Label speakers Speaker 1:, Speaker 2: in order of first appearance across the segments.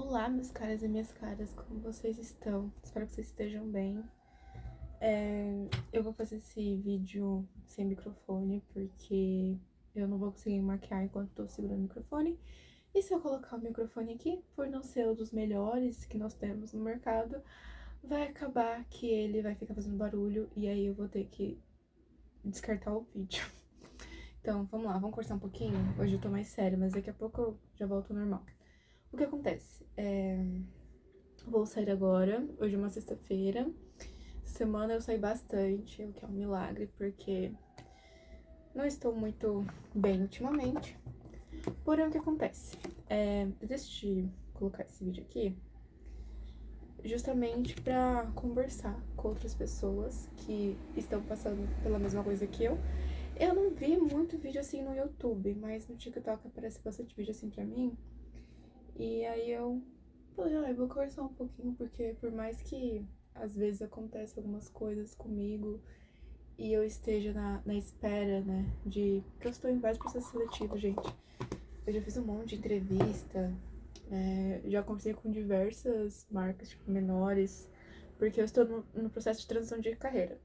Speaker 1: Olá, meus caras e minhas caras, como vocês estão? Espero que vocês estejam bem. Eu vou fazer esse vídeo sem microfone, porque eu não vou conseguir maquiar enquanto tô segurando o microfone. E se eu colocar o microfone aqui, por não ser um dos melhores que nós temos no mercado, vai acabar que ele vai ficar fazendo barulho e aí eu vou ter que descartar o vídeo. Então, vamos lá, vamos conversar um pouquinho. Hoje eu tô mais séria, mas daqui a pouco eu já volto ao normal. O que acontece? Vou sair agora, hoje é uma sexta-feira. Semana eu saí bastante, o que é um milagre, porque não estou muito bem ultimamente. Porém, o que acontece? Eu decidi colocar esse vídeo aqui justamente pra conversar com outras pessoas que estão passando pela mesma coisa que eu. Eu não vi muito vídeo assim no YouTube, mas no TikTok aparece bastante vídeo assim pra mim. E aí eu falei, eu vou conversar um pouquinho, porque por mais que às vezes acontecem algumas coisas comigo e eu esteja na espera, né, porque eu estou em vários processos seletivos, gente. Eu já fiz um monte de entrevista, já conversei com diversas marcas, tipo, menores, porque eu estou no processo de transição de carreira.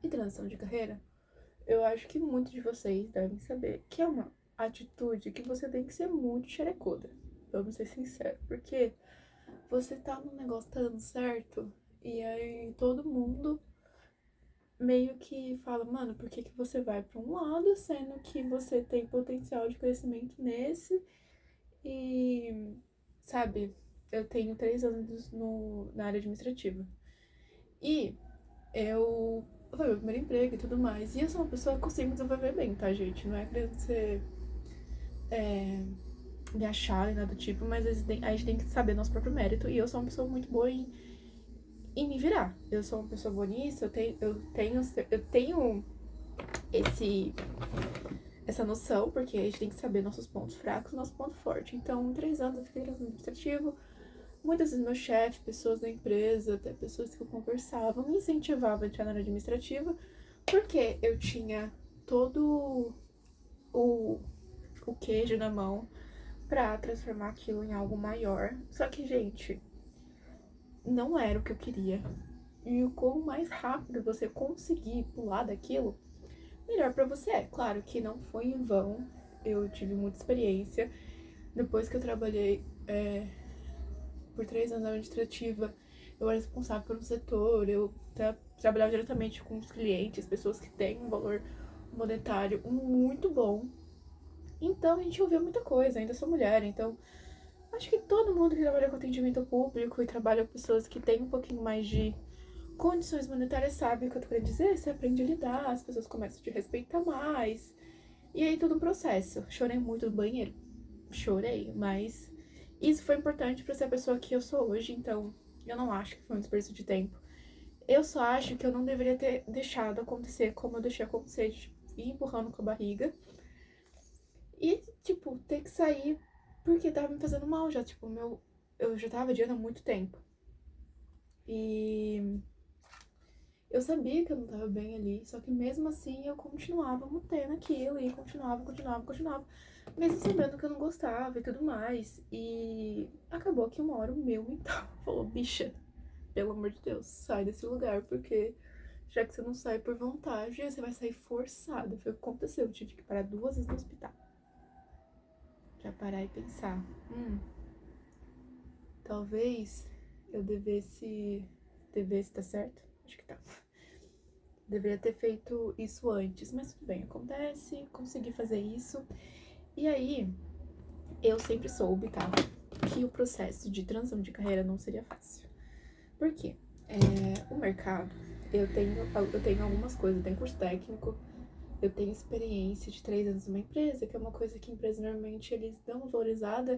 Speaker 1: E transição de carreira, eu acho que muitos de vocês devem saber que é uma atitude que você tem que ser muito xerecuda, vamos ser sinceros, porque você tá num negócio tá dando certo, e aí todo mundo meio que fala, mano, por que que você vai pra um lado, sendo que você tem potencial de crescimento nesse, e, sabe, eu tenho 3 anos na área administrativa, e foi meu primeiro emprego e tudo mais, e eu sou uma pessoa que consigo me desenvolver bem, tá, gente? Não é querendo ser, me achar e nada do tipo, mas a gente tem que saber nosso próprio mérito, e eu sou uma pessoa muito boa em me virar. Eu sou uma pessoa boa nisso, eu tenho essa noção, porque a gente tem que saber nossos pontos fracos e nosso ponto forte. Então, em 3 anos eu fiquei no administrativo. Muitas vezes meu chefe, pessoas da empresa, até pessoas que eu conversava, me incentivavam a entrar na área administrativa, porque eu tinha todo o, o queijo na mão pra transformar aquilo em algo maior. Só que, gente, não era o que eu queria. E o quão mais rápido você conseguir pular daquilo, melhor pra você é. Claro que não foi em vão, eu tive muita experiência. Depois que eu trabalhei por 3 anos na administrativa, eu era responsável por um setor, eu trabalhava diretamente com os clientes, pessoas que têm um valor monetário muito bom. Então a gente ouvia muita coisa, ainda sou mulher, então acho que todo mundo que trabalha com atendimento ao público e trabalha com pessoas que têm um pouquinho mais de condições monetárias sabe o que eu tô querendo dizer, você aprende a lidar, as pessoas começam a te respeitar mais. E aí todo um processo. Chorei muito no banheiro. Chorei, mas isso foi importante pra ser a pessoa que eu sou hoje, então eu não acho que foi um desperdício de tempo. Eu só acho que eu não deveria ter deixado acontecer como eu deixei acontecer, de ir empurrando com a barriga. E, tipo, ter que sair porque tava me fazendo mal já, tipo, eu já tava adiando há muito tempo. E eu sabia que eu não tava bem ali, só que mesmo assim eu continuava mantendo aquilo e continuava, mesmo sabendo que eu não gostava e tudo mais. E acabou que uma hora o meu mental falou: bicha, pelo amor de Deus, sai desse lugar, porque já que você não sai por vontade, você vai sair forçada. Foi o que aconteceu, eu tive que parar 2 vezes no hospital pra parar e pensar: talvez eu devesse tá certo? Acho que tá. Deveria ter feito isso antes, mas tudo bem, acontece, consegui fazer isso. E aí, eu sempre soube, tá, que o processo de transição de carreira não seria fácil. Por quê? O mercado, eu tenho algumas coisas, eu tenho curso técnico, eu tenho experiência de 3 anos numa empresa, que é uma coisa que a empresa normalmente eles dão uma valorizada,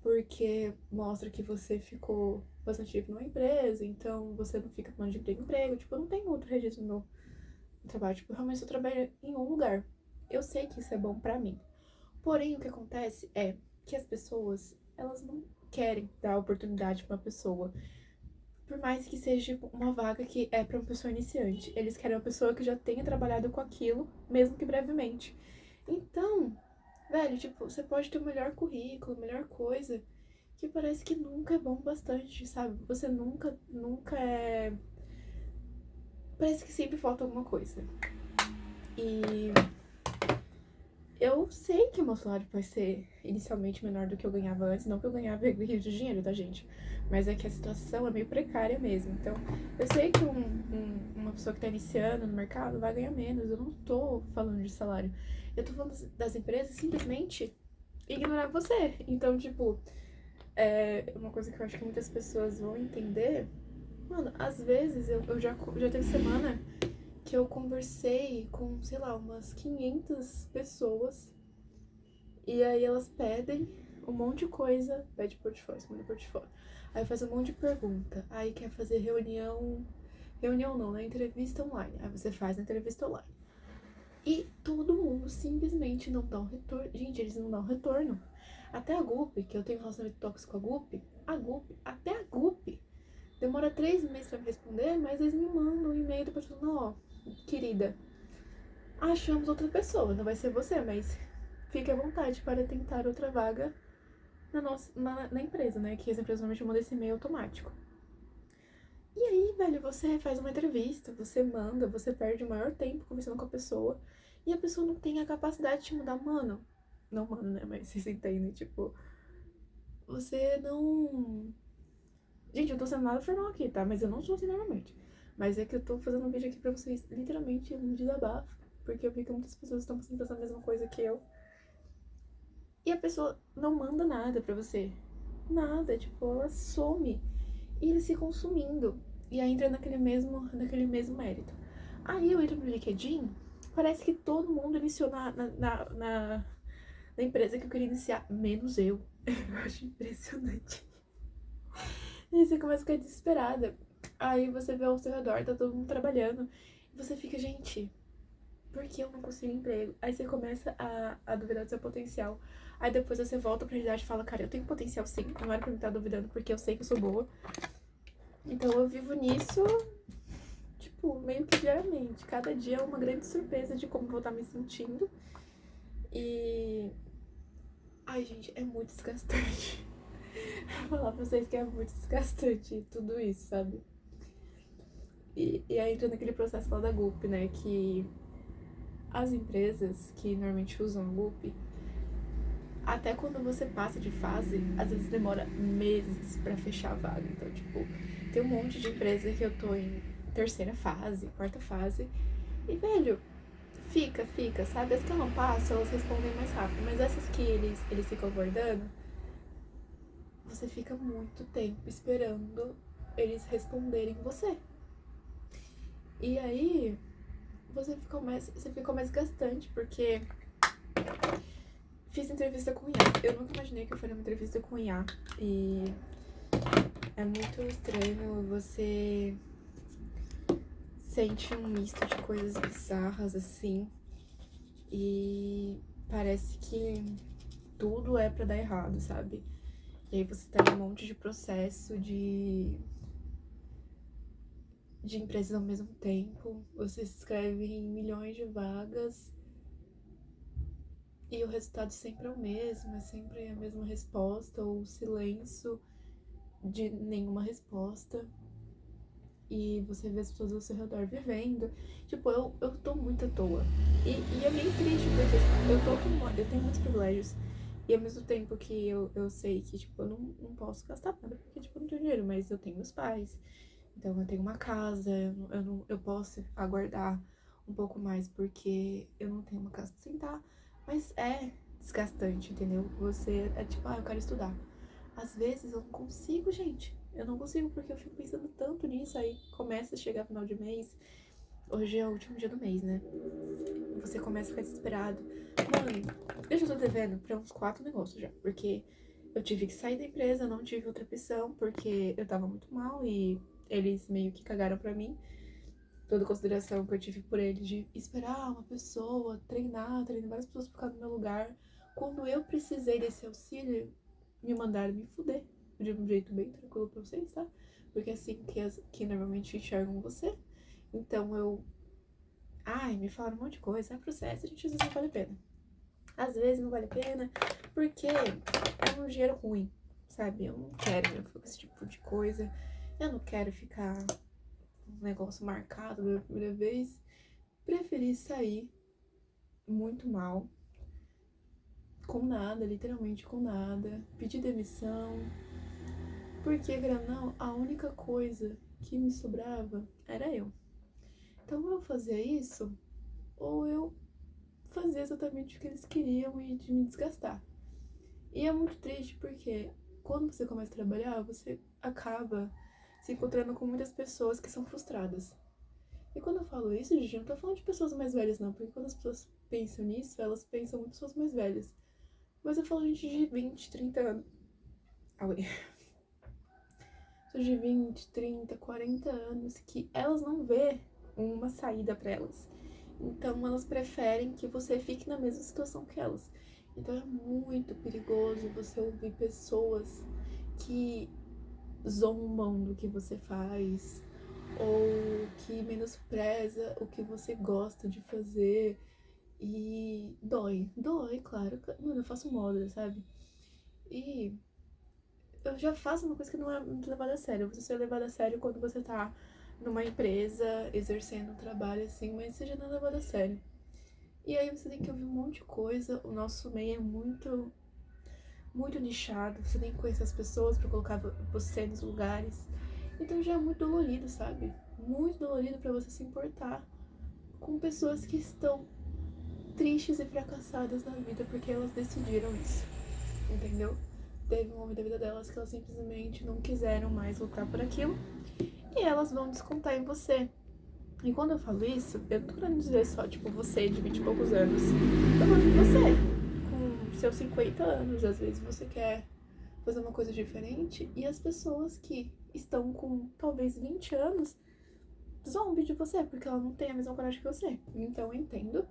Speaker 1: porque mostra que você ficou bastante tempo numa empresa, então você não fica falando de emprego em emprego, tipo, eu não tenho outro registro no trabalho, tipo, realmente eu trabalho em um lugar. Eu sei que isso é bom pra mim. Porém, o que acontece é que as pessoas, elas não querem dar oportunidade pra uma pessoa. Por mais que seja tipo, uma vaga que é pra uma pessoa iniciante. Eles querem uma pessoa que já tenha trabalhado com aquilo, mesmo que brevemente. Então, velho, tipo, você pode ter o melhor currículo, melhor coisa. que parece que nunca é bom bastante, sabe? Você nunca é. Parece que sempre falta alguma coisa. E eu sei que o meu salário vai ser inicialmente menor do que eu ganhava antes. Não que eu ganhava rios de dinheiro, tá, gente? Mas é que a situação é meio precária mesmo. Então, eu sei que uma pessoa que tá iniciando no mercado vai ganhar menos. Eu não tô falando de salário. Eu tô falando das empresas simplesmente ignorar você. Então, tipo, é uma coisa que eu acho que muitas pessoas vão entender. Mano, às vezes eu já teve semana que eu conversei com, sei lá, umas 500 pessoas. E aí elas pedem um monte de coisa, pede portfólio, manda portfólio. Aí faz um monte de pergunta. Aí quer fazer reunião. Reunião não, né? Entrevista online. Aí você faz a entrevista online. E todo mundo simplesmente não dá um retorno. Gente, eles não dão retorno. Até a GUP, que eu tenho um relacionamento tóxico com até a GUP, demora 3 meses pra me responder, mas eles me mandam um e-mail depois falando, ó, querida, achamos outra pessoa, não vai ser você, mas fique à vontade para tentar outra vaga na empresa, né? Que as empresas normalmente mandam esse e-mail automático. E aí, velho, você faz uma entrevista, você manda, você perde o maior tempo conversando com a pessoa e a pessoa não tem a capacidade de te mudar, mano. Não, mano, né? Mas vocês entendem, tipo, você não. Gente, eu tô sendo nada formal aqui, tá? Mas eu não sou assim normalmente. Mas é que eu tô fazendo um vídeo aqui pra vocês, literalmente, um desabafo. Porque eu vi que muitas pessoas estão passando pela mesma coisa que eu. E a pessoa não manda nada pra você. Nada, tipo, ela some. E eles ficam sumindo. E aí entra naquele mesmo mérito. Aí eu entro no LinkedIn, parece que todo mundo iniciou na empresa que eu queria iniciar, menos eu. Eu acho impressionante. E aí você começa a ficar desesperada. Aí você vê ao seu redor, tá todo mundo trabalhando. E você fica, gente, por que eu não consigo emprego? Aí você começa a duvidar do seu potencial. Aí depois você volta pra realidade e fala, cara, eu tenho potencial sim, não era pra me estar duvidando porque eu sei que eu sou boa. Então eu vivo nisso, tipo, meio que diariamente. Cada dia é uma grande surpresa de como vou estar me sentindo. E. Ai, gente, é muito desgastante. Vou falar pra vocês que é muito desgastante tudo isso, sabe? E aí entra naquele processo lá da GUP, né? Que as empresas que normalmente usam a GUP, até quando você passa de fase, às vezes demora meses pra fechar a vaga. Então, tipo, tem um monte de empresa que eu tô em terceira fase, quarta fase. E, velho, fica, sabe? As que eu não passo, elas respondem mais rápido. Mas essas que eles ficam aguardando, você fica muito tempo esperando eles responderem você. E aí, você fica mais gastante, porque fiz entrevista com IA. Eu nunca imaginei que eu faria uma entrevista com IA. E é muito estranho, você sente um misto de coisas bizarras, assim. E parece que tudo é pra dar errado, sabe? E aí você tá em um monte de processo de empresas ao mesmo tempo. Você se inscreve em milhões de vagas e o resultado sempre é o mesmo, é sempre a mesma resposta ou silêncio de nenhuma resposta. E você vê as pessoas ao seu redor vivendo. Tipo, eu tô muito à toa. E é meio triste, porque tipo, eu tenho muitos privilégios. E ao mesmo tempo que eu sei que, tipo, eu não posso gastar nada, porque, tipo, eu não tenho dinheiro, mas eu tenho meus pais. Então eu tenho uma casa, eu posso aguardar um pouco mais, porque eu não tenho uma casa pra sentar. Mas é desgastante, entendeu? Você é tipo, eu quero estudar. Às vezes eu não consigo, gente. Eu não consigo porque eu fico pensando tanto nisso. Aí começa a chegar final de mês. Hoje é o último dia do mês, né? Você começa a ficar desesperado. Mano, eu já tô devendo pra uns 4 negócios já. Porque eu tive que sair da empresa, não tive outra opção, porque eu tava muito mal e eles meio que cagaram pra mim. Toda a consideração que eu tive por eles de esperar uma pessoa, treinar várias pessoas por causa do meu lugar. Quando eu precisei desse auxílio, me mandaram me fuder. De um jeito bem tranquilo pra vocês, tá? Porque é assim que normalmente enxergam você. Então eu. Ai, me falaram um monte de coisa. É processo, a gente às vezes não vale a pena. Às vezes não vale a pena, porque é um dinheiro ruim, sabe? Eu não quero me envolver com esse tipo de coisa. Eu não quero ficar um negócio marcado da primeira vez. Preferi sair muito mal, com nada, literalmente com nada. Pedir demissão. Porque, querendo ou não, a única coisa que me sobrava era eu. Então, ou eu fazia isso, ou eu fazia exatamente o que eles queriam e de me desgastar. E é muito triste porque quando você começa a trabalhar, você acaba se encontrando com muitas pessoas que são frustradas. E quando eu falo isso, gente, eu não tô falando de pessoas mais velhas, não, porque quando as pessoas pensam nisso, elas pensam em pessoas mais velhas. Mas eu falo gente de 20, 30 anos. Pessoas de 20, 30, 40 anos que elas não vê uma saída pra elas. Então elas preferem que você fique na mesma situação que elas. Então é muito perigoso você ouvir pessoas que zombam do que você faz ou que menospreza o que você gosta de fazer e dói, claro. Mano, eu faço moda, sabe? E eu já faço uma coisa que não é muito levada a sério. Você é levada a sério quando você tá numa empresa, exercendo um trabalho assim, mas você já não é levada a sério. E aí você tem que ouvir um monte de coisa. O nosso meio é muito nichado. Você tem que conhecer as pessoas pra colocar você nos lugares. Então já é muito dolorido, sabe? Muito dolorido pra você se importar com pessoas que estão tristes e fracassadas na vida porque elas decidiram isso, entendeu? Teve um momento da vida delas que elas simplesmente não quiseram mais lutar por aquilo e elas vão descontar em você. E quando eu falo isso, eu não tô querendo dizer só, tipo, você de 20 e poucos anos. Eu tô falando de você, com seus 50 anos, às vezes você quer fazer uma coisa diferente e as pessoas que estão com talvez 20 anos zombie de você, porque ela não tem a mesma coragem que você. Então eu entendo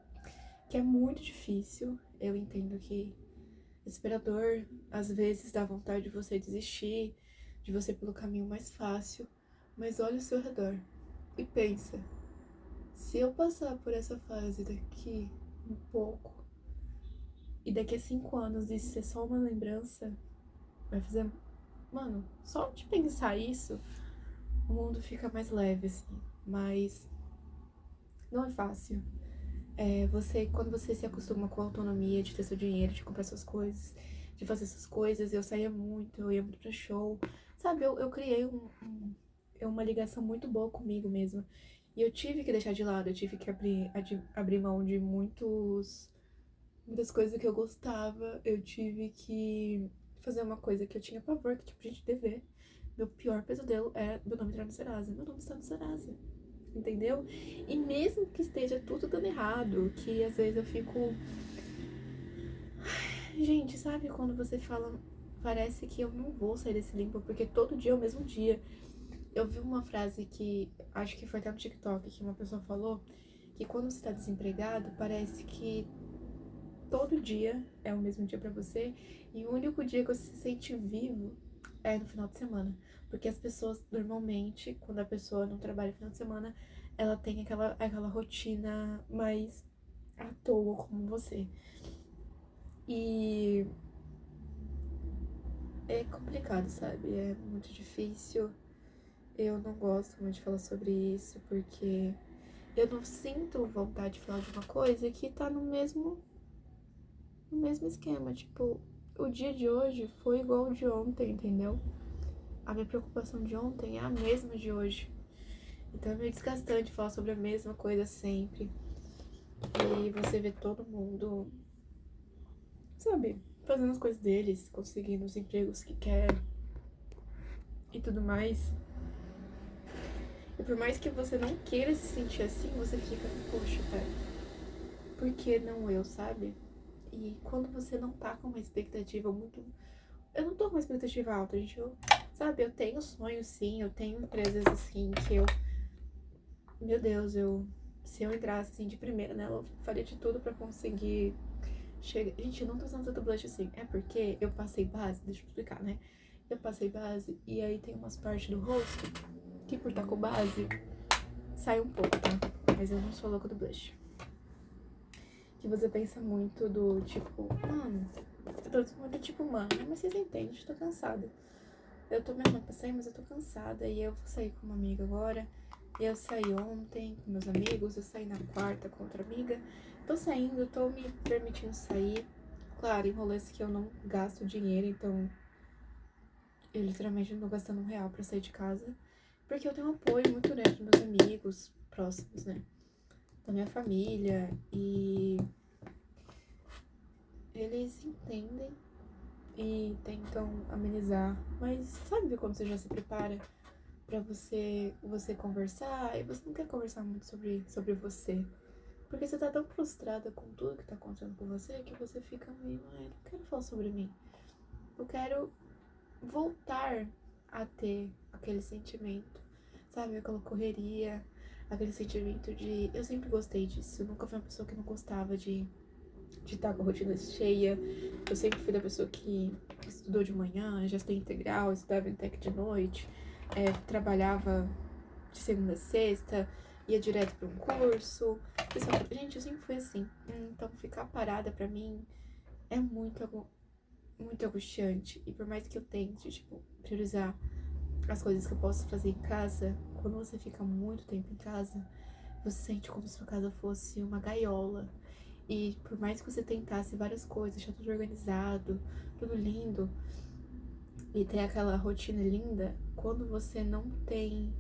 Speaker 1: que é muito difícil, eu entendo que é desesperador, às vezes dá vontade de você desistir, de você ir pelo caminho mais fácil, mas olha ao seu redor e pensa, se eu passar por essa fase daqui um pouco, e daqui a 5 anos isso ser só uma lembrança, vai fazer... Mano, só de pensar isso, o mundo fica mais leve, assim, mas não é fácil. Quando você se acostuma com a autonomia de ter seu dinheiro, de comprar suas coisas, de fazer suas coisas, eu saía muito, eu ia muito pra show, sabe? Eu criei uma ligação muito boa comigo mesma. E eu tive que deixar de lado, eu tive que abrir mão de muitas coisas que eu gostava, eu tive que fazer uma coisa que eu tinha pavor, que tipo, gente, dever. Meu pior pesadelo é meu nome entrar no Serasa. Meu nome está no Serasa, entendeu? E mesmo que esteja tudo dando errado, que às vezes eu fico... Gente, sabe quando você fala, parece que eu não vou sair desse limbo, porque todo dia é o mesmo dia. Eu vi uma frase que, acho que foi até no TikTok, que uma pessoa falou, que quando você tá desempregado, parece que todo dia é o mesmo dia pra você, e o único dia que você se sente vivo é no final de semana. Porque as pessoas, normalmente, quando a pessoa não trabalha no final de semana, ela tem aquela rotina mais à toa, como você. E é complicado, sabe? É muito difícil. Eu não gosto muito de falar sobre isso, porque eu não sinto vontade de falar de uma coisa que tá no mesmo esquema. Tipo, o dia de hoje foi igual ao de ontem, entendeu? A minha preocupação de ontem é a mesma de hoje. Então é meio desgastante falar sobre a mesma coisa sempre. E você vê todo mundo, sabe, fazendo as coisas deles, conseguindo os empregos que quer e tudo mais. E por mais que você não queira se sentir assim, você fica, poxa, cara, por que não eu, sabe? E quando você não tá com uma expectativa muito... Eu não tô com uma expectativa alta, gente. Sabe, eu tenho sonhos, sim. Eu tenho empresas, assim, que eu... Meu Deus, se eu entrasse, assim, de primeira nela, eu faria de tudo pra conseguir chegar... Gente, eu não tô usando tanto blush assim. É porque eu passei base, deixa eu explicar, né? Eu passei base e aí tem umas partes do rosto que por estar com base sai um pouco, tá? Mas eu não sou louca do blush. Que você pensa muito do tipo, mano, Eu tô muito tipo, mano, mas vocês entendem, eu tô cansada. Eu tô me arrumando pra sair, mas eu tô cansada. E eu vou sair com uma amiga agora. E eu saí ontem com meus amigos, eu saí na quarta com outra amiga. Tô saindo, tô me permitindo sair. Claro, em rolês que eu não gasto dinheiro, então eu literalmente não tô gastando R$ 1 pra sair de casa. Porque eu tenho um apoio muito grande dos meus amigos próximos, né? Da minha família. E eles entendem e tentam amenizar. Mas sabe quando você já se prepara pra você conversar e você não quer conversar muito sobre você? Porque você tá tão frustrada com tudo que tá acontecendo com você que você fica meio, ai, não quero falar sobre mim. Eu quero voltar a ter aquele sentimento, sabe? Aquela correria, aquele sentimento de. Eu sempre gostei disso. Eu nunca fui uma pessoa que não gostava de estar com a rotina cheia. Eu sempre fui da pessoa que estudou de manhã, já estudei integral, estudava em tech de noite, trabalhava de segunda a sexta, ia direto para um curso. Pessoal, gente, eu sempre fui assim. Então ficar parada pra mim é muito angustiante. E por mais que eu tente, tipo, priorizar as coisas que eu posso fazer em casa, quando você fica muito tempo em casa, você sente como se sua casa fosse uma gaiola. E por mais que você tentasse várias coisas, deixar tudo organizado, tudo lindo, e ter aquela rotina linda, quando você não tem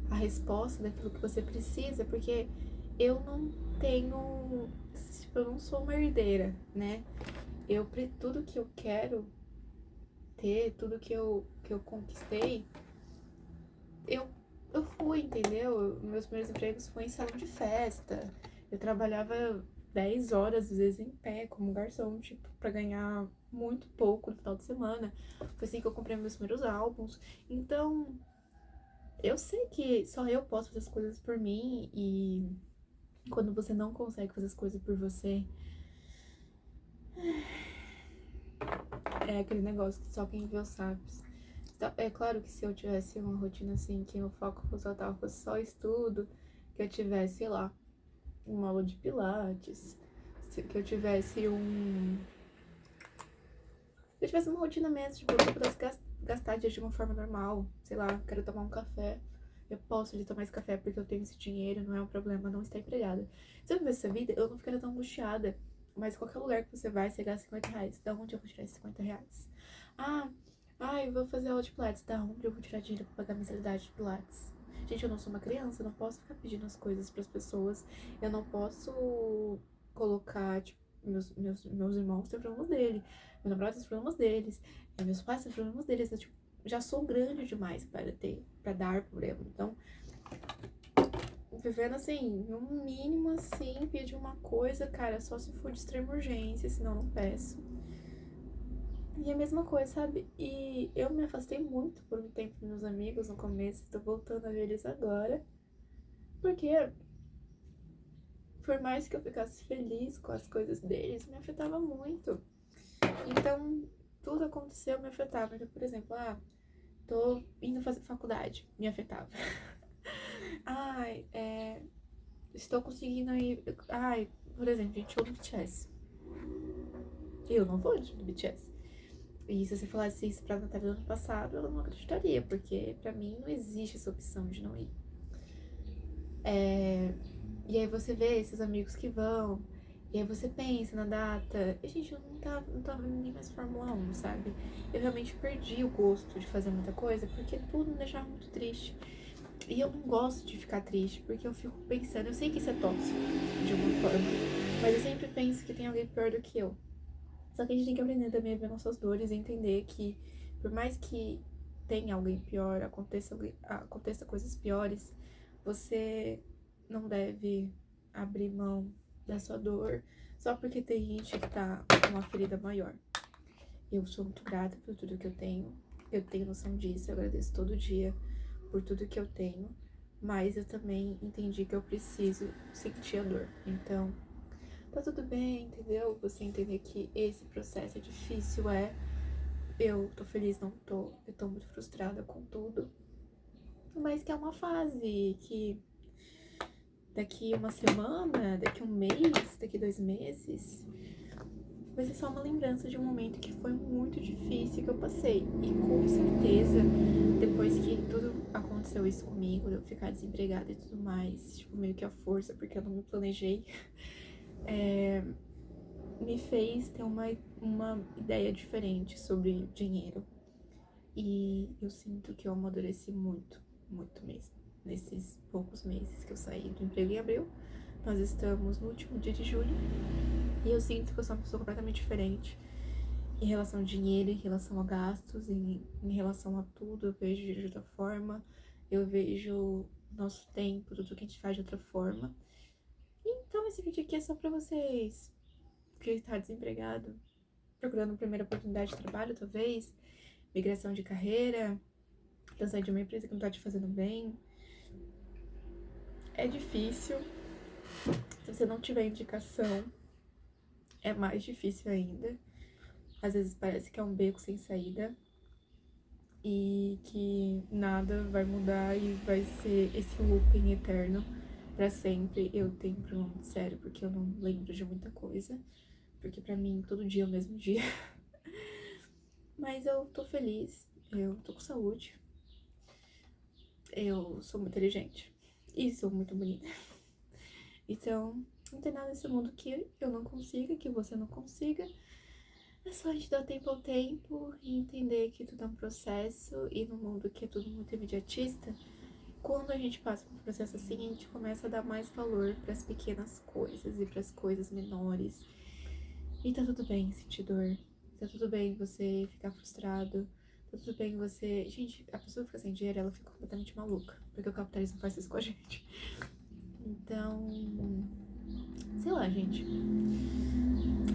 Speaker 1: a resposta daquilo que você precisa, porque eu não tenho, tipo, eu não sou uma herdeira, né? Tudo que eu quero ter, tudo que eu conquistei, eu, eu fui, entendeu? Meus primeiros empregos foi em salão de festa. Eu trabalhava 10 horas, às vezes, em pé, como garçom, tipo, pra ganhar muito pouco no final de semana. Foi assim que eu comprei meus primeiros álbuns. Então, eu sei que só eu posso fazer as coisas por mim e quando você não consegue fazer as coisas por você, é aquele negócio que só quem viu sabe. É claro que se eu tivesse uma rotina assim, que o foco fosse total, fosse só estudo, que eu tivesse, sei lá, uma aula de pilates, que eu tivesse Se eu tivesse uma rotina mesmo, tipo, eu pudesse gastar dias de uma forma normal, sei lá, quero tomar um café, eu posso ali tomar esse café porque eu tenho esse dinheiro, não é um problema não estar empregada. Se eu vivesse essa vida, eu não ficaria tão angustiada. Mas qualquer lugar que você vai, você gasta R$ 50. Da onde eu vou tirar esses R$ 50? Ah, eu vou fazer aula de Pilates. Da onde eu vou tirar dinheiro pra pagar a mensalidade de Pilates? Gente, eu não sou uma criança, eu não posso ficar pedindo as coisas pras pessoas. Eu não posso colocar, tipo, meus irmãos têm problemas dele, meu namorado tem os problemas deles, meus pais têm os problemas deles. Eu, tipo, já sou grande demais para dar problema. Então, vivendo assim, no mínimo assim, pedir uma coisa, cara, só se for de extrema urgência, senão não peço. E a mesma coisa, sabe? E eu me afastei muito por um tempo dos meus amigos no começo, tô voltando a ver eles agora. Porque, por mais que eu ficasse feliz com as coisas deles, me afetava muito. Então, tudo aconteceu, me afetava. Então, por exemplo, tô indo fazer faculdade, me afetava. Ai, estou conseguindo ir. Ai, por exemplo, gente, show do BTS. Eu não vou no show do BTS. E se você falasse isso pra Natália do ano passado, ela não acreditaria, porque pra mim não existe essa opção de não ir. E aí você vê esses amigos que vão, e aí você pensa na data. E, gente, eu não tava nem mais Fórmula 1, sabe? Eu realmente perdi o gosto de fazer muita coisa, porque tudo me deixava muito triste. E eu não gosto de ficar triste, porque eu fico pensando, eu sei que isso é tóxico, de alguma forma, mas eu sempre penso que tem alguém pior do que eu. Só que a gente tem que aprender também a ver nossas dores e entender que, por mais que tenha alguém pior, aconteça coisas piores, você não deve abrir mão da sua dor só porque tem gente que tá com uma ferida maior. Eu sou muito grata por tudo que eu tenho noção disso, eu agradeço todo dia por tudo que eu tenho, mas eu também entendi que eu preciso sentir a dor. Então, tá tudo bem, entendeu? Você entender que esse processo é difícil, eu tô feliz, não tô, eu tô muito frustrada com tudo, mas que é uma fase, que daqui uma semana, daqui um mês, daqui 2 meses, vai ser só uma lembrança de um momento que foi muito difícil que eu passei. E com certeza, depois que tudo aconteceu isso comigo, de eu ficar desempregada e tudo mais, tipo, meio que a força, porque eu não me planejei, me fez ter uma ideia diferente sobre dinheiro. E eu sinto que eu amadureci muito, muito mesmo. Nesses poucos meses que eu saí do emprego em abril, nós estamos no último dia de julho. E eu sinto que eu sou uma pessoa completamente diferente em relação ao dinheiro, em relação a gastos, em relação a tudo. Eu vejo de outra forma, eu vejo nosso tempo, tudo que a gente faz de outra forma. Então esse vídeo aqui é só pra vocês que estão desempregados, procurando uma primeira oportunidade de trabalho, talvez, migração de carreira, sair de uma empresa que não tá te fazendo bem. É difícil. Se você não tiver indicação, é mais difícil ainda. Às vezes parece que é um beco sem saída e que nada vai mudar e vai ser esse looping eterno pra sempre. Eu tenho um problema muito sério porque eu não lembro de muita coisa, porque pra mim todo dia é o mesmo dia. Mas eu tô feliz, eu tô com saúde, eu sou muito inteligente e sou muito bonita. Então, não tem nada nesse mundo que eu não consiga, que você não consiga. É só a gente dar tempo ao tempo e entender que tudo é um processo, e no mundo que é tudo muito imediatista, quando a gente passa por um processo assim, a gente começa a dar mais valor para as pequenas coisas e para as coisas menores. E tá tudo bem sentir dor, tá tudo bem você ficar frustrado, tá tudo bem você... Gente, a pessoa que fica sem dinheiro, ela fica completamente maluca, porque o capitalismo faz isso com a gente. Então, sei lá, gente.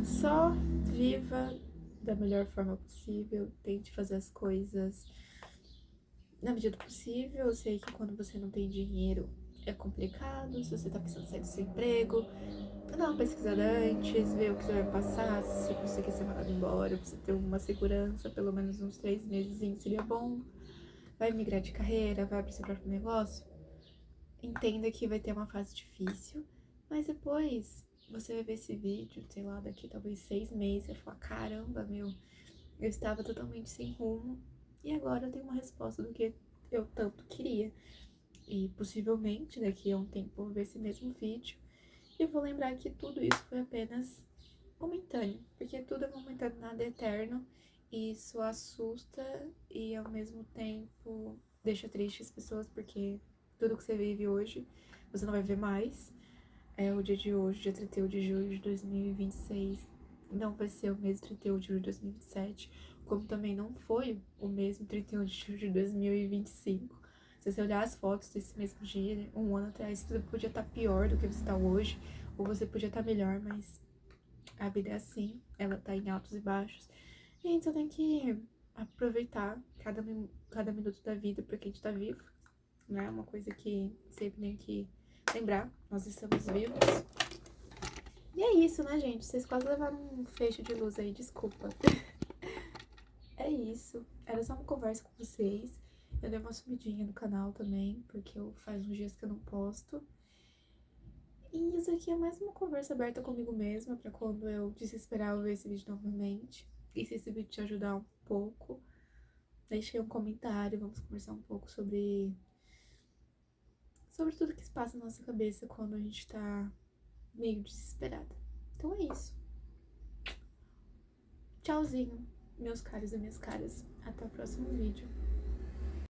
Speaker 1: Só viva da melhor forma possível, tente fazer as coisas na medida do possível. Eu sei que quando você não tem dinheiro é complicado, se você tá pensando em sair do seu emprego, dá uma pesquisada antes, ver o que você vai passar, se você quer ser mandado embora, pra você ter uma segurança, pelo menos uns 3 meses seria bom. Vai migrar de carreira, vai abrir seu próprio negócio. Entenda que vai ter uma fase difícil, mas depois você vai ver esse vídeo, sei lá, daqui talvez 6 meses, e vai falar, caramba, meu, eu estava totalmente sem rumo e agora eu tenho uma resposta do que eu tanto queria. E possivelmente daqui a um tempo eu vou ver esse mesmo vídeo e eu vou lembrar que tudo isso foi apenas momentâneo, porque tudo é momentâneo, nada é eterno, e isso assusta e ao mesmo tempo deixa triste as pessoas, porque tudo que você vive hoje você não vai ver mais. É o dia de hoje, dia 31 de julho de 2026, não vai ser o mesmo 31 de julho de 2027, como também não foi o mesmo 31 de julho de 2025. Se você olhar as fotos desse mesmo dia, um ano atrás, você podia estar pior do que você está hoje, ou você podia estar melhor, mas a vida é assim, ela tá em altos e baixos. E a gente só tem que aproveitar cada minuto da vida porque a gente tá vivo, né? Uma coisa que sempre tem que lembrar, nós estamos vivos. E é isso, né, gente? Vocês quase levaram um feixe de luz aí, desculpa. É isso, era só uma conversa com vocês. Eu dei uma sumidinha no canal também, porque faz uns dias que eu não posto. E isso aqui é mais uma conversa aberta comigo mesma, pra quando eu desesperar eu ver esse vídeo novamente. E se esse vídeo te ajudar um pouco, deixe aí um comentário, vamos conversar um pouco sobre tudo que se passa na nossa cabeça quando a gente tá meio desesperada. Então é isso. Tchauzinho, meus caros e minhas caras. Até o próximo vídeo.